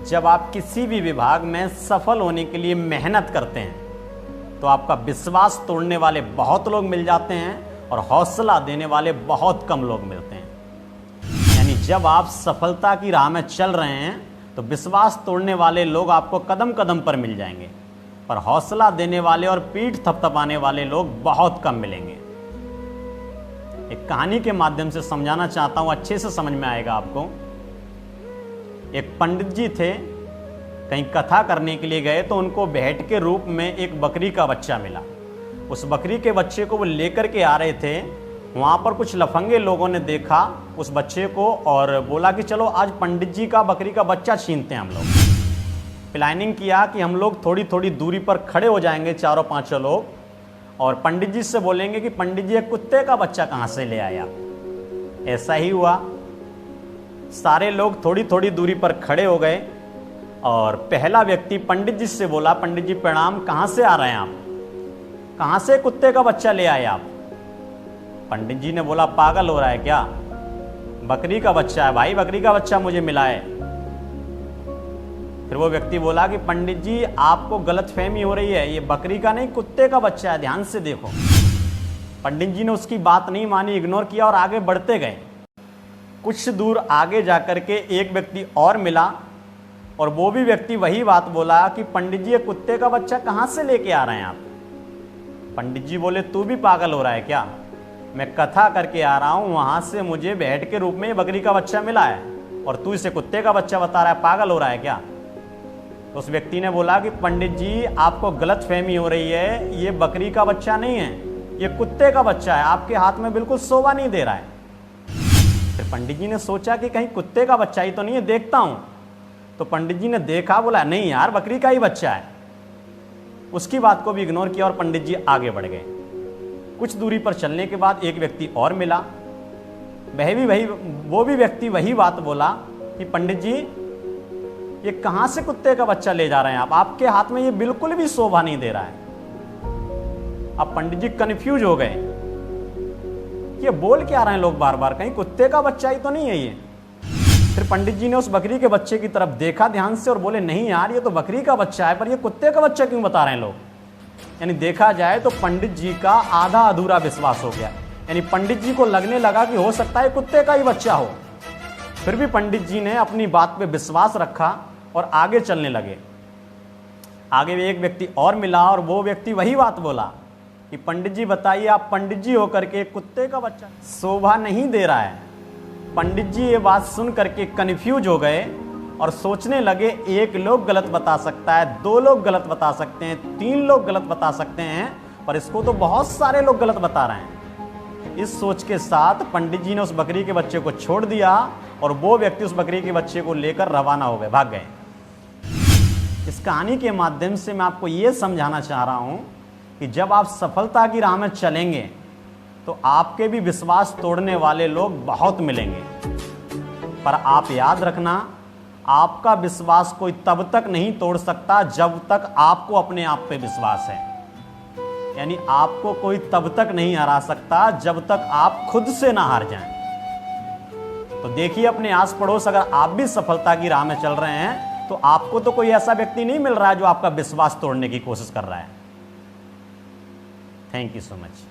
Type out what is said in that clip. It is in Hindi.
जब आप किसी भी विभाग में सफल होने के लिए मेहनत करते हैं तो आपका विश्वास तोड़ने वाले बहुत लोग मिल जाते हैं और हौसला देने वाले बहुत कम लोग मिलते हैं। यानी जब आप सफलता की राह में चल रहे हैं तो विश्वास तोड़ने वाले लोग आपको कदम कदम पर मिल जाएंगे, पर हौसला देने वाले और पीठ थपथपाने वाले लोग बहुत कम मिलेंगे। एक कहानी के माध्यम से समझाना चाहता हूं, अच्छे से समझ में आएगा आपको। एक पंडित जी थे, कहीं कथा करने के लिए गए तो उनको भेंट के रूप में एक बकरी का बच्चा मिला। उस बकरी के बच्चे को वो लेकर के आ रहे थे। वहाँ पर कुछ लफंगे लोगों ने देखा उस बच्चे को और बोला कि चलो आज पंडित जी का बकरी का बच्चा छीनते हैं हम लोग। प्लानिंग किया कि हम लोग थोड़ी थोड़ी दूरी पर खड़े हो जाएंगे, चारों पांचों लोग, और पंडित जी से बोलेंगे कि पंडित जी एक कुत्ते का बच्चा कहाँ से ले आया। ऐसा ही हुआ। सारे लोग थोड़ी थोड़ी दूरी पर खड़े हो गए और पहला व्यक्ति पंडित जी से बोला, पंडित जी प्रणाम, कहाँ से आ रहे हैं आप, कहाँ से कुत्ते का बच्चा ले आए आप। पंडित जी ने बोला, पागल हो रहा है क्या, बकरी का बच्चा है भाई, बकरी का बच्चा मुझे मिला है। फिर वो व्यक्ति बोला कि पंडित जी आपको गलतफहमी हो रही है, ये बकरी का नहीं कुत्ते का बच्चा है, ध्यान से देखो। पंडित जी ने उसकी बात नहीं मानी, इग्नोर किया और आगे बढ़ते गए। कुछ दूर आगे जाकर के एक व्यक्ति और मिला और वो भी व्यक्ति वही बात बोला कि पंडित जी ये कुत्ते का बच्चा कहाँ से लेके आ रहे हैं आप। पंडित जी बोले, तू भी पागल हो रहा है क्या, मैं कथा करके आ रहा हूँ, वहाँ से मुझे भेंट के रूप में बकरी का बच्चा मिला है और तू इसे कुत्ते का बच्चा बता रहा है, पागल हो रहा है क्या। तो उस व्यक्ति ने बोला कि पंडित जी आपको गलतफहमी हो रही है, ये बकरी का बच्चा नहीं है, ये कुत्ते का बच्चा है, आपके हाथ में बिल्कुल शोभा नहीं दे रहा है। फिर पंडित जी ने सोचा कि कहीं कुत्ते का बच्चा ही तो नहीं है, देखता हूँ। तो पंडित जी ने देखा, बोला नहीं यार बकरी का ही बच्चा है। उसकी बात को भी इग्नोर किया और पंडित जी आगे बढ़ गए। कुछ दूरी पर चलने के बाद एक व्यक्ति और मिला, वो भी व्यक्ति वही बात बोला कि पंडित जी ये कहाँ से कुत्ते का बच्चा ले जा रहे हैं आप, आपके हाथ में ये बिल्कुल भी शोभा नहीं दे रहा है। अब पंडित जी कंफ्यूज हो गए, ये बोल क्या रहे हैं लोग बार बार, कहीं कुत्ते का बच्चा ही तो नहीं है ये। फिर पंडित जी ने उस बकरी के बच्चे की तरफ देखा ध्यान से और बोले, नहीं यार ये तो बकरी का बच्चा है, पर ये कुत्ते का बच्चा क्यों बता रहे हैं लोग। यानी देखा जाए तो पंडित जी का आधा अधूरा विश्वास हो गया। यानी पंडित जी को लगने लगा कि हो सकता है कुत्ते का ही बच्चा हो। फिर भी पंडित जी ने अपनी बात पे विश्वास रखा और आगे चलने लगे। आगे एक व्यक्ति और मिला और वो व्यक्ति वही बात बोला कि पंडित जी बताइए, आप पंडित जी होकर के कुत्ते का बच्चा शोभा नहीं दे रहा है। पंडित जी ये बात सुन करके कन्फ्यूज हो गए और सोचने लगे, एक लोग गलत बता सकता है, दो लोग गलत बता सकते हैं, तीन लोग गलत बता सकते हैं, पर इसको तो बहुत सारे लोग गलत बता रहे हैं। इस सोच के साथ पंडित जी ने उस बकरी के बच्चे को छोड़ दिया और वो व्यक्ति उस बकरी के बच्चे को लेकर रवाना हो गए, भाग गए। इस कहानी के माध्यम से मैं आपको ये समझाना चाह रहा हूं कि जब आप सफलता की राह में चलेंगे तो आपके भी विश्वास तोड़ने वाले लोग बहुत मिलेंगे, पर आप याद रखना, आपका विश्वास कोई तब तक नहीं तोड़ सकता जब तक आपको अपने आप पे विश्वास है। यानी आपको कोई तब तक नहीं हरा सकता जब तक आप खुद से ना हार जाएं। तो देखिए अपने आस पड़ोस, अगर आप भी सफलता की राह में चल रहे हैं तो आपको तो कोई ऐसा व्यक्ति नहीं मिल रहा है जो आपका विश्वास तोड़ने की कोशिश कर रहा है। Thank you so much.